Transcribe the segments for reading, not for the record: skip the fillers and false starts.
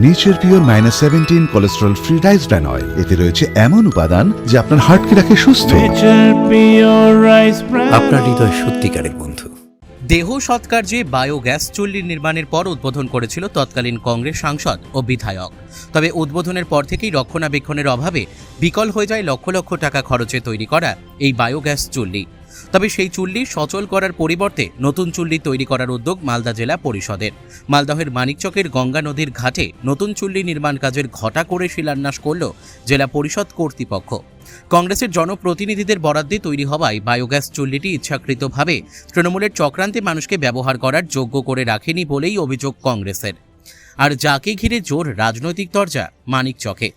Nature pure -17 cholesterol free rice bran oil. এতে রয়েছে এমন উপাদান যা আপনার হার্টকে রাখে সুস্থ। আপনার হৃদয় সত্যিকারের বন্ধু। দেহ সৎকার্যে বায়োগ্যাস চুল্লি নির্মাণের পর উদ্বোধন করেছিল তৎকালীন কংগ্রেস সাংসদ ও বিধায়ক। তবে উদ্বোধনের পর থেকেই রক্ষণাবেক্ষণের অভাবে বিকল হয়ে যায় লক্ষ লক্ষ টাকা খরচে তৈরি করা এই বায়োগ্যাস চুল্লি। তবে সেই চুল্লি সচল করার পরিবর্তে নতুন চুল্লি তৈরি করার উদ্যোগ মালদা জেলা পরিষদের। মালদহের মানিকচকের গঙ্গা নদীর ঘাটে নতুন চুল্লি নির্মাণ কাজের ঘটা করে শিলান্যাস করল জেলা পরিষদ কর্তৃপক্ষ। কংগ্রেসের জনপ্রতিনিধিদের বরাদ্দে তৈরি হওয়ায় বায়োগ্যাস চুল্লিটি ইচ্ছাকৃতভাবে তৃণমূলের চক্রান্তে মানুষকে ব্যবহার করার যোগ্য করে রাখেনি বলেই অভিযোগ কংগ্রেসের। আর যাকে ঘিরে জোর রাজনৈতিক তরজা মানিকচকে।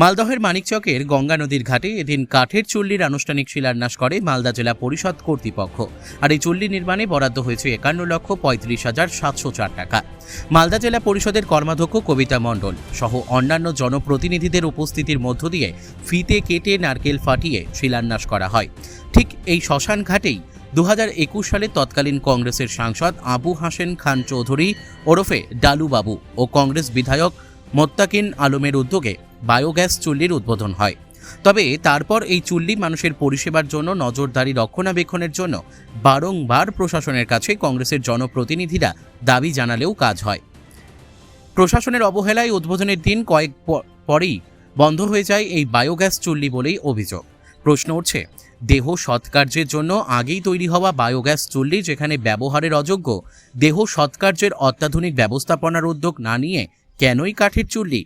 মালদহের মানিকচকের গঙ্গা নদীর ঘাটে এদিন কাঠের চুল্লির আনুষ্ঠানিক শিলান্যাস করে মালদা জেলা পরিষদ কর্তৃপক্ষ। আর এই চুল্লি নির্মাণে বরাদ্দ হয়েছে 51,35,704 টাকা। মালদা জেলা পরিষদের কর্মাধ্যক্ষ কবিতা মণ্ডল সহ অন্যান্য জনপ্রতিনিধিদের উপস্থিতির মধ্য দিয়ে ফিতে কেটে নারকেল ফাটিয়ে শিলান্যাস করা হয়। ঠিক এই শ্মশান ঘাটেই 2021 সালে তৎকালীন কংগ্রেসের সাংসদ আবু হাসেন খান চৌধুরী ওরফে ডালুবাবু ও কংগ্রেস বিধায়ক মোত্তাকিন আলমের উদ্যোগে বায়োগ্যাস চুল্লির উদ্বোধন হয়। তবে তারপর এই চুল্লি মানুষের পরিষেবার জন্য নজরদারি রক্ষণাবেক্ষণের জন্য বারংবার প্রশাসনের কাছে কংগ্রেসের জনপ্রতিনিধিরা দাবি জানালেও কাজ হয়। প্রশাসনের অবহেলায় উদ্বোধনের দিন কয়েক পরেই বন্ধ হয়ে যায় এই বায়োগ্যাস চুল্লি বলেই অভিযোগ। প্রশ্ন উঠছে, দেহ সৎকার্যের জন্য আগেই তৈরি হওয়া বায়োগ্যাস চুল্লি যেখানে ব্যবহারের অযোগ্য, দেহ সৎকার্যের অত্যাধুনিক ব্যবস্থাপনার উদ্যোগ না নিয়ে কেনই কাঠের চুল্লি?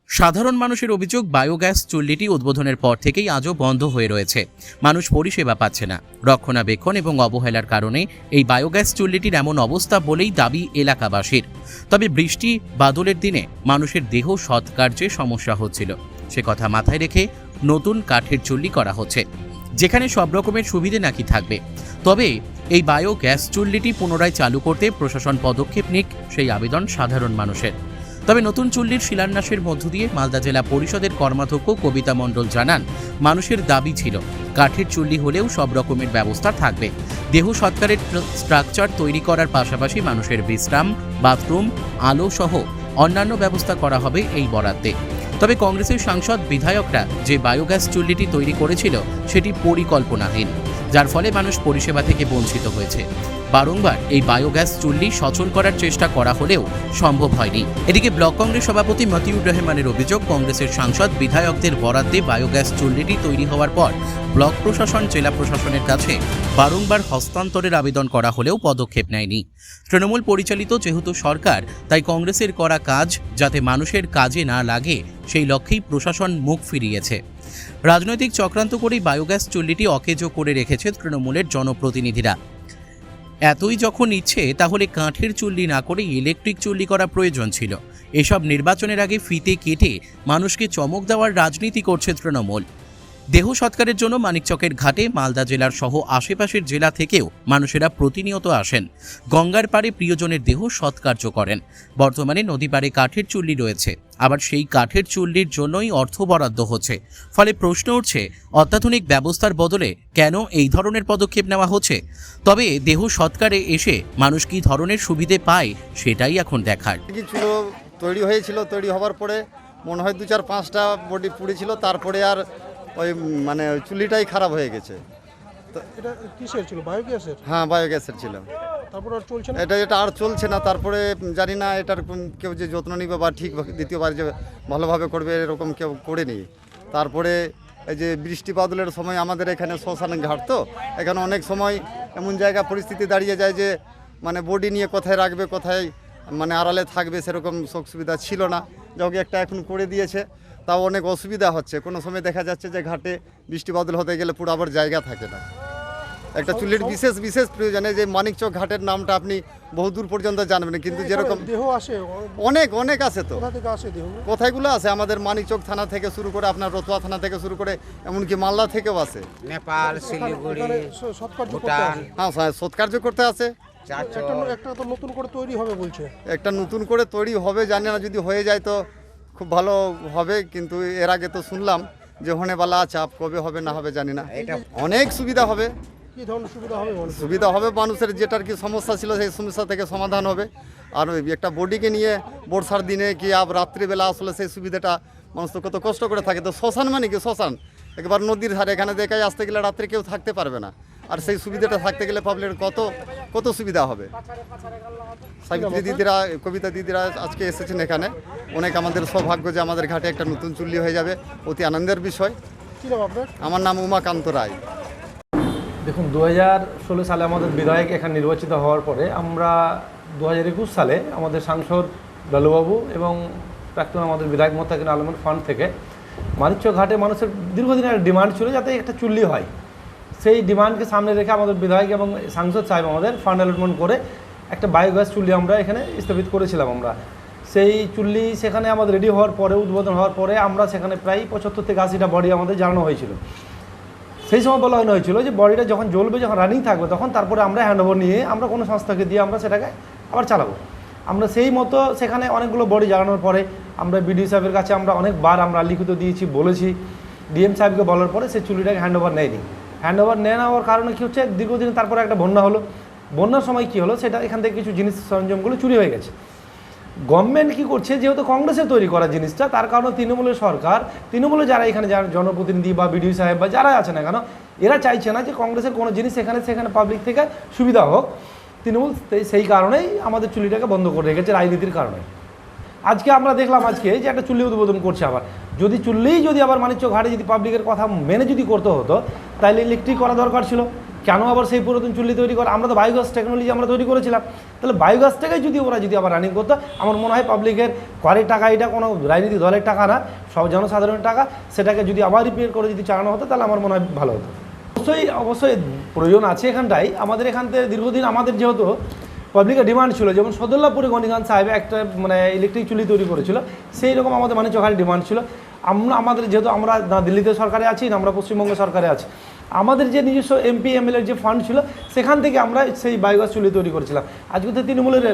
সাধারণ মানুষের অভিযোগ, বায়োগ্যাস চুল্লিটি উদ্বোধনের পর থেকেই আজও বন্ধ হয়ে রয়েছে। মানুষ পরিষেবা পাচ্ছে না। রক্ষণাবেক্ষণ এবং অবহেলার কারণে এই বায়োগ্যাস চুল্লিটির এমন অবস্থা বলেই দাবি এলাকাবাসীর। তবে বৃষ্টি বাদলের দিনে মানুষের দেহ সৎকার্যে সমস্যা হচ্ছিল, সে কথা মাথায় রেখে নতুন কাঠের চুল্লি করা হচ্ছে, যেখানে সব রকমের সুবিধে নাকি থাকবে। তবে এই বায়োগ্যাস চুল্লিটি পুনরায় চালু করতে প্রশাসন পদক্ষেপ নিক, সেই আবেদন সাধারণ মানুষের। তবে নতুন চুল্লির শিলান্যাসের মধ্য দিয়ে মালদা জেলা পরিষদের কর্মাধ্যক্ষ কবিতা মণ্ডল জানান, মানুষের দাবি ছিল কাঠের চুল্লি হলেও সব রকমের ব্যবস্থা থাকবে। দেহ সৎকারের স্ট্রাকচার তৈরি করার পাশাপাশি মানুষের বিশ্রাম, বাথরুম, আলো সহ অন্যান্য ব্যবস্থা করা হবে এই বরাদ্দে। তবে কংগ্রেসের সাংসদ বিধায়করা যে বায়োগ্যাস চুল্লিটি তৈরি করেছিল সেটি পরিকল্পনাহীন, যার ফলে মানুষ পরিষেবা থেকে বঞ্চিত হয়েছে। বারংবার এই বায়োগ্যাস চুল্লি সচল করার চেষ্টা করা হলেও সম্ভব হয়নি। এদিকে ব্লক কংগ্রেস সভাপতি মতিউর রহমানের অভিযোগ, কংগ্রেসের সাংসদ বিধায়কদের বরাদ্দে বায়োগ্যাস চুল্লিটি তৈরি হওয়ার পর ব্লক প্রশাসন জেলা প্রশাসনের কাছে বারংবার হস্তান্তরের আবেদন করা হলেও পদক্ষেপ নেয়নি। তৃণমূল পরিচালিত যেহেতু সরকার, তাই কংগ্রেসের করা কাজ যাতে মানুষের কাজে না লাগে সেই লক্ষ্যেই প্রশাসন মুখ ফিরিয়েছে। রাজনৈতিক চক্রান্ত করেই বায়োগ্যাস চুল্লিটি অকেজো করে রেখেছে তৃণমূলের জনপ্রতিনিধিরা। এতই যখন ইচ্ছে তাহলে কাঠের চুল্লি না করে ইলেকট্রিক চুল্লি করা প্রয়োজন ছিল। এসব নির্বাচনের আগে ফিতে কেটে মানুষকে চমক দেওয়ার রাজনীতি করছে তৃণমূল। দেহ সৎকারের জন্য মানিকচকের ঘাটে মালদা জেলার সহ আশেপাশের জেলা থেকেও মানুষেরা প্রতিনিয়ত আসেন, গঙ্গার পাড়ে প্রিয়জনের দেহ সৎকার্য করেন। বর্তমানে নদী পাড়ে কাঠের চুল্লি রয়েছে, আবার সেই কাঠের চুল্লির জন্যই অর্থ বরাদ্দ হচ্ছে। ফলে প্রশ্ন উঠছে, অত্যাধুনিক ব্যবস্থার বদলে কেন এই ধরনের পদক্ষেপ নেওয়া হচ্ছে? তবে দেহ সৎকারে এসে মানুষ কী ধরনের সুবিধে পায় সেটাই এখন দেখার। তৈরি হয়েছিল, তৈরি হওয়ার পরে মনে হয় 2-4-5টা বডি পুড়েছিল, তারপরে আর ওই মানে চুল্লিটাই খারাপ হয়ে গেছে। তো এটা কিসের ছিল? বায়োগ্যাসের? হ্যাঁ, বায়োগ্যাসের ছিল। তারপর আর চলছে না এটা আর চলছে না। তারপরে জানি না এটার কেউ যে যত্ন নিবে বা ঠিক দ্বিতীয়বার যে ভালোভাবে করবে এরকম কেউ করেনি। তারপরে এই যে বৃষ্টি বাদলের সময় আমাদের এখানে শ্মশান ঘাট, তো এখানে অনেক সময় এমন জায়গা পরিস্থিতি দাঁড়িয়ে যায় যে মানে বডি নিয়ে কোথায় রাখবে, কোথায় মানে আড়ালে থাকবে সেরকম সুখ সুবিধা ছিল না। যাকে একটা এখন করে দিয়েছে, তাও অনেক অসুবিধা হচ্ছে। কোনো সময় দেখা যাচ্ছে যে ঘাটে বৃষ্টি বাদল হতে গেলে পুরো আবার জায়গা থাকে না। একটা চুল্লির বিশেষ প্রয়োজনে যে মানিকচক ঘাটের নামটা আপনি বহুদূর পর্যন্ত জানবেন, কিন্তু যেরকম দেহ আসে অনেক আসে। তো কোথা থেকে আসে দেহ? কোথায়গুলো আছে আমাদের মানিকচক থানা থেকে শুরু করে আপনার রতুয়া থানা থেকে শুরু করে এমনকি মালদা থেকেও আসে, নেপাল, শিলিগুড়ি, ভুটান। হ্যাঁ, সৎকার্য করতে আসে। একটা তো নতুন করে তৈরি হবে বলছে। একটা নতুন করে তৈরি হবে, জানি না, যদি হয়ে যায় তো খুব ভালো হবে। কিন্তু এর আগে তো শুনলাম যে হনেবালা চাপ, কবে হবে না হবে জানি না। অনেক সুবিধা হবে। কি ধরনের সুবিধা হবে? সুবিধা হবে মানুষের যেটার কি সমস্যা ছিল সেই সমস্যা থেকে সমাধান হবে। আর ওই একটা বডিকে নিয়ে বর্ষার দিনে কি রাত্রিবেলা আসলে সেই সুবিধাটা মানুষ তো কত কষ্ট করে থাকে। তো শ্মশান মানে কি শ্মশান একবার নদীর ধারে, এখানে দেখায় আসতে গেলে রাত্রে কেউ থাকতে পারবে না। আর সেই সুবিধাটা থাকতে গেলে পাবলিকের কত সুবিধা হবে। সাবিত্রী দিদিরা, কবিতা দিদিরা আজকে এসেছেন এখানে, অনেক আমাদের সৌভাগ্য যে আমাদের ঘাটে একটা নতুন চুল্লি হয়ে যাবে, অতি আনন্দের বিষয়। কী নাম আপনার? আমার নাম উমাকান্ত রায়। দেখুন 2016 সালে আমাদের বিধায়ক এখানে নির্বাচিত হওয়ার পরে আমরা 2021 সালে আমাদের সাংসদ লালুবাবু এবং প্রাক্তন আমাদের বিধায়ক মোত্তাকিন আলমের ফান্ড থেকে মানিকচক ঘাটে মানুষের দীর্ঘদিনের ডিমান্ড ছিল যাতে একটা চুল্লি হয়। সেই ডিমান্ডকে সামনে রেখে আমাদের বিধায়ক এবং সাংসদ সাহেব আমাদের ফান্ড অ্যালটমেন্ট করে একটা বায়োগ্যাস চুল্লি আমরা এখানে স্থাপিত করেছিলাম। আমরা সেই চুল্লি সেখানে আমাদের রেডি হওয়ার পরে, উদ্বোধন হওয়ার পরে আমরা সেখানে প্রায় 75 থেকে 80টা বডি আমাদের জ্বালানো হয়েছিল। সেই সময় বলা হয়েছিল যে বডিটা যখন জ্বলবে, যখন রানিং থাকবে, তখন তারপরে আমরা হ্যান্ডওভার নিয়ে আমরা কোনো সংস্থাকে দিয়ে আমরা সেটাকে আবার চালাবো। আমরা সেই মতো সেখানে অনেকগুলো বডি জ্বালানোর পরে আমরা বিডিও সাহেবের কাছে আমরা অনেকবার আমরা লিখিত দিয়েছি, বলেছি। ডিএম সাহেবকে বলার পরে সেই চুল্লিটাকে হ্যান্ডওভার নেয়নি। হ্যান্ডওভার নেওয়ার কারণে কী হচ্ছে, দীর্ঘদিন তারপরে একটা বন্যা হলো। বন্যার সময় কী হলো, সেটা এখান থেকে কিছু জিনিস সরঞ্জামগুলো চুরি হয়ে গেছে। গভর্নমেন্ট কী করছে, যেহেতু কংগ্রেসের তৈরি করা জিনিসটা, তার কারণে তৃণমূলের সরকার, তৃণমূলে যারা এখানে জনপ্রতিনিধি বা বিডিও সাহেব বা যারা আছে না কেন, এরা চাইছে না যে কংগ্রেসের কোনো জিনিস সেখানে পাবলিক থেকে সুবিধা হোক। তৃণমূল সেই কারণেই আমাদের চুল্লিটাকে বন্ধ করে রেখেছে, রাজনীতির কারণে। আজকে আমরা দেখলাম আজকে যে একটা চুল্লি উদ্বোধন করছে আবার। যদি আবার মানিকচক ঘাটে যদি পাবলিকের কথা মেনে যদি করতে হতো, তাহলে ইলেকট্রিক করা দরকার ছিল। কেন আবার সেই পুরাতন চুল্লি তৈরি করা? আমরা তো বায়োগ্যাস টেকনোলজি আমরা তৈরি করেছিলাম। তাহলে বায়োগ্যাসটাকে যদি ওরা আবার রানিং করতো, আমার মনে হয় পাবলিকের করের টাকা, এটা কোনো রাজনীতি দলের টাকা না, সব জনসাধারণের টাকা, সেটাকে যদি আবার রিপেয়ার করে যদি চালানো হতো তাহলে আমার মনে হয় ভালো হতো। অবশ্যই প্রয়োজন আছে এখানটাই। আমাদের এখান থেকে দীর্ঘদিন আমাদের যেহেতু পাবলিকের ডিমান্ড ছিল, যেমন সদুল্লাপুরে গণিগান সাহেব একটা ইলেকট্রিক চুল্লি তৈরি করেছিল, সেই রকম আমাদের মানিকচক ঘাটে ডিমান্ড ছিল। আমাদের যেহেতু আমরা না দিল্লিতে সরকারে আছি, না আমরা পশ্চিমবঙ্গ সরকারে আছি, আমাদের যে নিজস্ব এমপি এমএলএর যে ফান্ড ছিল, সেখান থেকে আমরা সেই বায়োগ্যাস চুল্লি তৈরি করেছিলাম। আজকে তো তৃণমূলের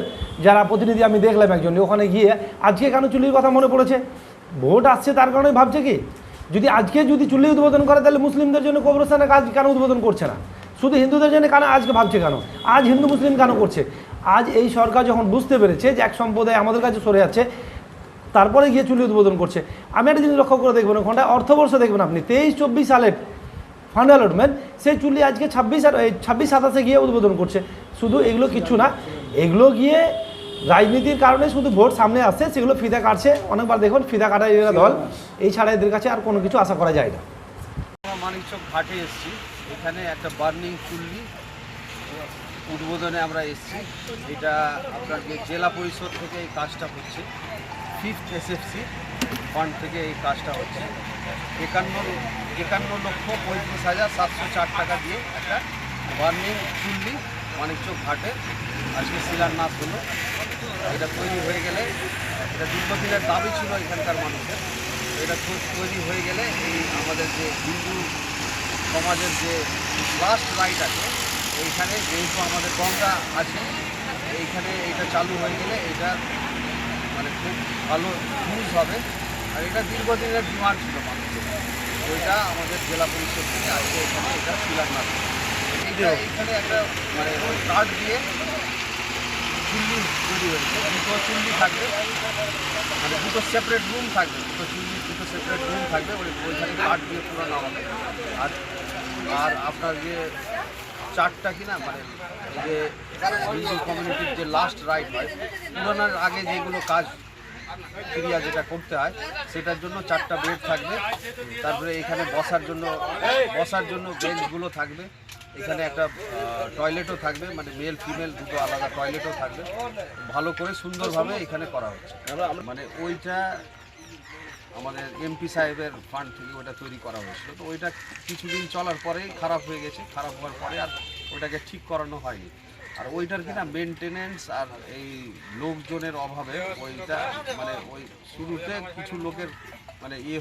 যারা প্রতিনিধি আমি দেখলাম একজন, ওখানে গিয়ে আজকে কেন চুল্লির কথা মনে পড়েছে? ভোট আসছে তার কারণে ভাবছে কি, যদি চুল্লি উদ্বোধন করে তাহলে মুসলিমদের জন্য কবরস্থানের কাজ কেন উদ্বোধন করছে না? শুধু হিন্দুদের জন্য কেন আজকে ভাবছে? কেন আজ হিন্দু মুসলিম কেন করছে? আজ এই সরকার যখন বুঝতে পেরেছে যে এক সম্প্রদায় আমাদের কাছে সরে যাচ্ছে, তারপরে গিয়ে চুল্লি উদ্বোধন করছে। আমি একটা জিনিস লক্ষ্য করে দেখবেন, ওখানটা অর্থবর্ষ দেখবেন আপনি 23-24 সালের ফান্ড অ্যালটমেন্ট, সেই চুল্লি আজকে 26-27 গিয়ে উদ্বোধন করছে। শুধু এগুলো কিছু না, এগুলো গিয়ে রাজনীতির কারণে শুধু ভোট সামনে আসছে, সেগুলো ফিতা কাটছে। অনেকবার দেখুন ফিতা কাটার এরা দল, এই ছাড়া এদের কাছে আর কোনো কিছু আশা করা যায় না। মানিকচক ঘাটে এসেছি, এখানে একটা বার্নিং চুল্লি উদ্বোধনে আমরা এসেছি। এটা আপনার যে জেলা পরিষদ থেকে এই কাজটা হচ্ছে, 5th SFC ফান্ড থেকে এই কাজটা হচ্ছে। 51,35,704 টাকা দিয়ে একটা বার্নিং চুল্লি মানিকচক ঘাটে আজকে শিলান্যাস হলো। এটা তৈরি হয়ে গেলে, এটা দীর্ঘদিনের দাবি ছিল এখানকার মানুষের, এটা তৈরি হয়ে গেলে এই আমাদের যে হিন্দু সমাজের যে লাস্ট রাইট আছে, এইখানে যেহেতু আমাদের গঙ্গা আছে, এইখানে এটা চালু হয়ে গেলে এটা খুব ভালো ইউজ হবে। আর এটা দীর্ঘদিনের ডিমান্ড ছিল মানুষের, ওইটা আমাদের জেলা পরিষদ থেকে আজকে এখানে এটা শিলান্যাস। এইখানে একটা ওই কাঠ দিয়ে চুল্লি তৈরি হয়েছে, দুটো চুল্লি থাকবে, দুটো সেপারেট রুম থাকবে, দুটো সেপারেট রুম থাকবে, ওইখানে কাঠ দিয়ে পুরানো হবে। আর আপনার যে চারটা কিনা যে হিন্দু কমিউনিটির যে লাস্ট রাইট হয়, পুরানোর আগে যেগুলো কাজ ক্রিয়া যেটা করতে হয়, সেটার জন্য 4টা বেড থাকবে। তারপরে এখানে বসার জন্য বেঞ্চগুলো থাকবে। এখানে একটা টয়লেটও থাকবে, মেল ফিমেল দুটো আলাদা টয়লেটও থাকবে। ভালো করে সুন্দরভাবে এখানে করা হচ্ছে। ওইটা আমাদের এমপি সাহেবের ফান্ড থেকে ওটা তৈরি করা হয়েছিল। তো ওইটা কিছুদিন চলার পরেই খারাপ হয়ে গেছে। খারাপ হওয়ার পরে আর ওইটাকে ঠিক করানো হয়নি। আর ওইটার কিনা মেনটেনেন্স আর এই লোকজনের অভাবে ওইটা ওই শুরুতে কিছু লোকের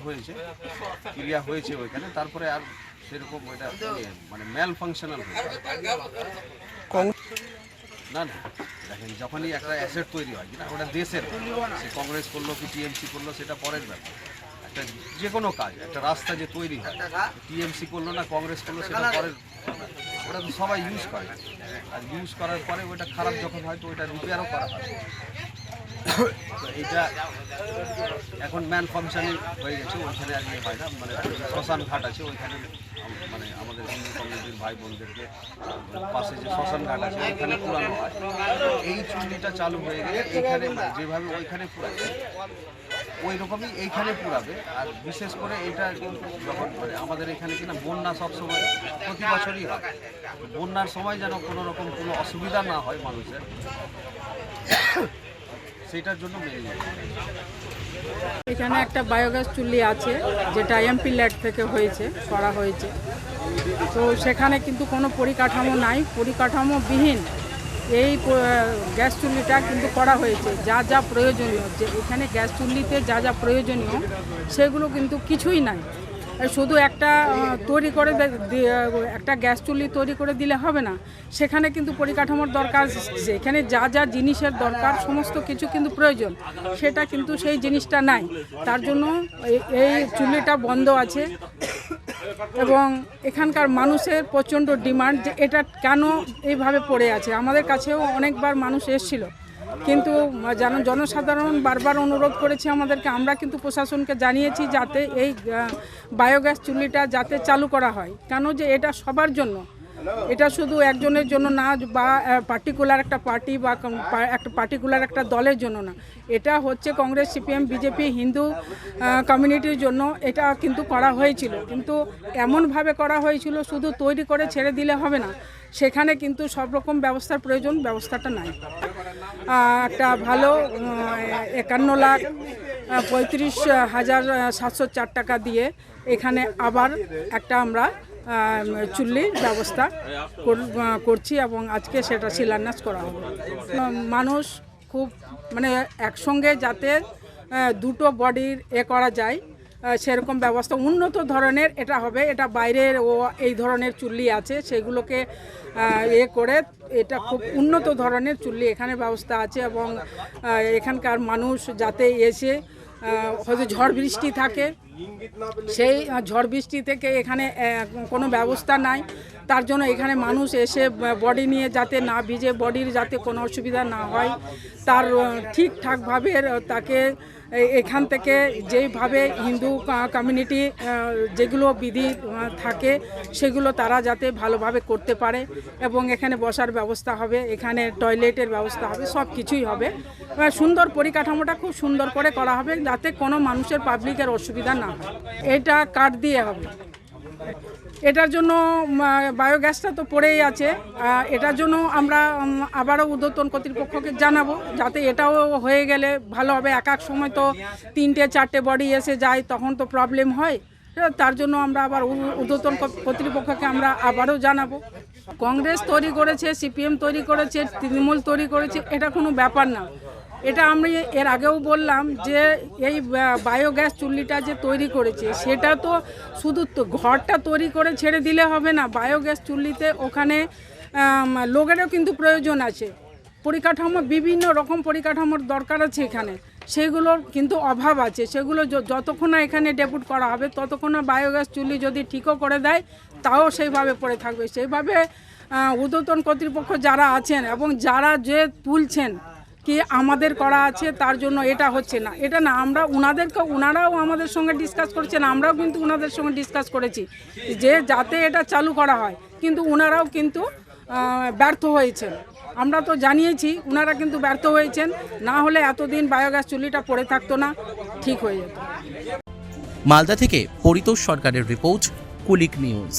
হয়েছে, ক্রিয়া হয়েছে ওইখানে, তারপরে আর সেরকম ওইটা ম্যাল ফাংশনাল হয়েছে না। দেখেন, যখনই একটা অ্যাসেট তৈরি হয় কিনা, ওটা দেশের, সে কংগ্রেস করলো কি টিএমসি করলো সেটা পরের ব্যাপার। একটা যে কোনো কাজ, একটা রাস্তা যে তৈরি হয়, টিএমসি করলো না কংগ্রেস করলো সেটা পরের ওটা তো সবাই ইউজ করে, আর ইউজ করার পরে ওইটা খারাপ যখন হয় তো ওইটা রিপেয়ারও করা হয়। তো এটা এখন ম্যান ফাংশনিং হয়ে গেছে, ওইখানে আর ইয়ে হয় না, মানে শ্মশান ঘাট আছে ওইখানে, মানে আমাদের হিন্দু কমিউনিটির ভাই বোনদেরকে পাশে যে শ্মশান ঘাট আছে ওইখানে পুরানো হয়। এই চুল্লিটা চালু হয়ে গেলে এইখানে যেভাবে ওইখানে পুরাবে ওই রকমই এইখানে পুরাবে। আর বিশেষ করে এটা যখন মানে আমাদের এখানে কিনা বন্যা সবসময় প্রতি বছরই হয়, বন্যার সময় যেন কোনো রকম কোনো অসুবিধা না হয় মানুষের, সেটার জন্য মেনে এখানে একটা বায়োগ্যাস চুল্লি আছে যেটা এমপি ল্যাড থেকে করা হয়েছে। তো সেখানে কিন্তু কোনো পরিকাঠামো নাই, পরিকাঠামোবিহীন এই গ্যাস চুল্লিটা কিন্তু করা হয়েছে। যা যা প্রয়োজনীয়, যে এখানে গ্যাস চুল্লিতে যা যা প্রয়োজনীয় সেগুলো কিন্তু কিছুই নাই। শুধু একটা তৈরি করে একটা গ্যাস চুল্লি তৈরি করে দিলে হবে না, সেখানে কিন্তু পরিকাঠামোর দরকার। এখানে যা যা জিনিসের দরকার সমস্ত কিছু কিন্তু প্রয়োজন, সেটা কিন্তু সেই জিনিসটা নাই। তার জন্য এই চুল্লিটা বন্ধ আছে এবং এখানকার মানুষের প্রচণ্ড ডিমান্ড যে এটা কেন এইভাবে পড়ে আছে। আমাদের কাছেও অনেকবার মানুষ এসেছিল, কিন্তু জনসাধারণ বারবার অনুরোধ করেছে আমাদেরকে, আমরা কিন্তু প্রশাসনকে জানিয়েছি যাতে এই বায়োগ্যাস চুল্লিটা যাতে চালু করা হয়। কেন যে এটা সবার জন্য, এটা শুধু একজনের জন্য না, বা পার্টিকুলার একটা পার্টি বা একটা পার্টিকুলার একটা দলের জন্য না, এটা হচ্ছে কংগ্রেস, সিপিএম, বিজেপি, হিন্দু কমিউনিটির জন্য এটা কিন্তু করা হয়েছিল। কিন্তু এমনভাবে করা হয়েছিল শুধু তৈরি করে ছেড়ে দিলে হবে না, সেখানে কিন্তু সব রকম ব্যবস্থার প্রয়োজন, ব্যবস্থাটা নাই। একটা ভালো 51,35,704 টাকা দিয়ে এখানে আবার একটা আমরা চুল্লির ব্যবস্থা করছি এবং আজকে সেটা শিলান্যাস করা হবে। মানুষ খুব মানে একসঙ্গে যাতে দুটো বডির করা যায় সেরকম ব্যবস্থা উন্নত ধরনের এটা হবে। এটা বাইরের এই ধরনের চুল্লি আছে সেগুলোকে করে এটা খুব উন্নত ধরনের চুল্লি এখানে ব্যবস্থা আছে। এবং এখানকার মানুষ যাতে এসে হয়তো ঝড় বৃষ্টি থাকে, সেই ঝড় বৃষ্টি থেকে এখানে কোনো ব্যবস্থা নাই, তার জন্য এখানে মানুষ এসে বডি নিয়ে যাতে না ভিজে, বডির যাতে কোনো অসুবিধা না হয়, তার ঠিকঠাকভাবে তাকে এখান থেকে যেইভাবে হিন্দু কমিউনিটি যেগুলো বিধি থাকে সেগুলো তারা যাতে ভালোভাবে করতে পারে। এবং এখানে বসার ব্যবস্থা হবে, এখানে টয়লেটের ব্যবস্থা হবে, সব কিছুই হবে। সুন্দর পরিকাঠামোটা খুব সুন্দর করে করা হবে যাতে কোনো মানুষের পাবলিকের অসুবিধা না হয়। এটা কাঠ দিয়ে হবে। এটার জন্য বায়োগ্যাসটা তো পড়েই আছে, এটার জন্য আমরা আবারও ঊর্ধ্বতন কর্তৃপক্ষকে জানাবো যাতে এটাও হয়ে গেলে ভালো হবে। এক এক সময় তো 3-4টে বডি এসে যায়, তখন তো প্রবলেম হয়। তার জন্য আমরা আবার ঊর্ধ্বতন কর্তৃপক্ষকে আমরা আবারও জানাবো। কংগ্রেস তৈরি করেছে, সিপিএম তৈরি করেছে, তৃণমূল তৈরি করেছে, এটা কোনো ব্যাপার না। এটা আমি এর আগেও বললাম যে এই বায়োগ্যাস চুল্লিটা যে তৈরি করেছে সেটা তো শুধু ঘরটা তৈরি করে ছেড়ে দিলে হবে না। বায়োগ্যাস চুল্লিতে ওখানে লোকেরও কিন্তু প্রয়োজন আছে, পরিকাঠামো বিভিন্ন রকম পরিকাঠামোর দরকার আছে এখানে, সেগুলোর কিন্তু অভাব আছে। সেগুলো যতক্ষণ না এখানে ডেপুট করা হবে ততক্ষণ না বায়োগ্যাস চুল্লি যদি ঠিকও করে দেয় তাও সেইভাবে পড়ে থাকবে। সেইভাবে ঊর্ধ্বতন কর্তৃপক্ষ যারা আছেন এবং যারা যে তুলছেন কি আমাদের করা আছে তার জন্য এটা হচ্ছে না, এটা না, আমরা ওনারাও আমাদের সঙ্গে ডিসকাস করছেন, আমরাও কিন্তু ওনাদের সঙ্গে ডিসকাস করেছি যে যাতে এটা চালু করা হয়, কিন্তু ওনারাও কিন্তু ব্যর্থ হয়েছেন। আমরা তো জানিয়েছি, ওনারা কিন্তু ব্যর্থ হয়েছেন, না হলে এতদিন বায়োগ্যাস চুল্লিটা পড়ে থাকতো না, ঠিক হয়ে যেত। মালদা থেকে পরিতোষ সরকারের রিপোর্ট, কুলিক নিউজ।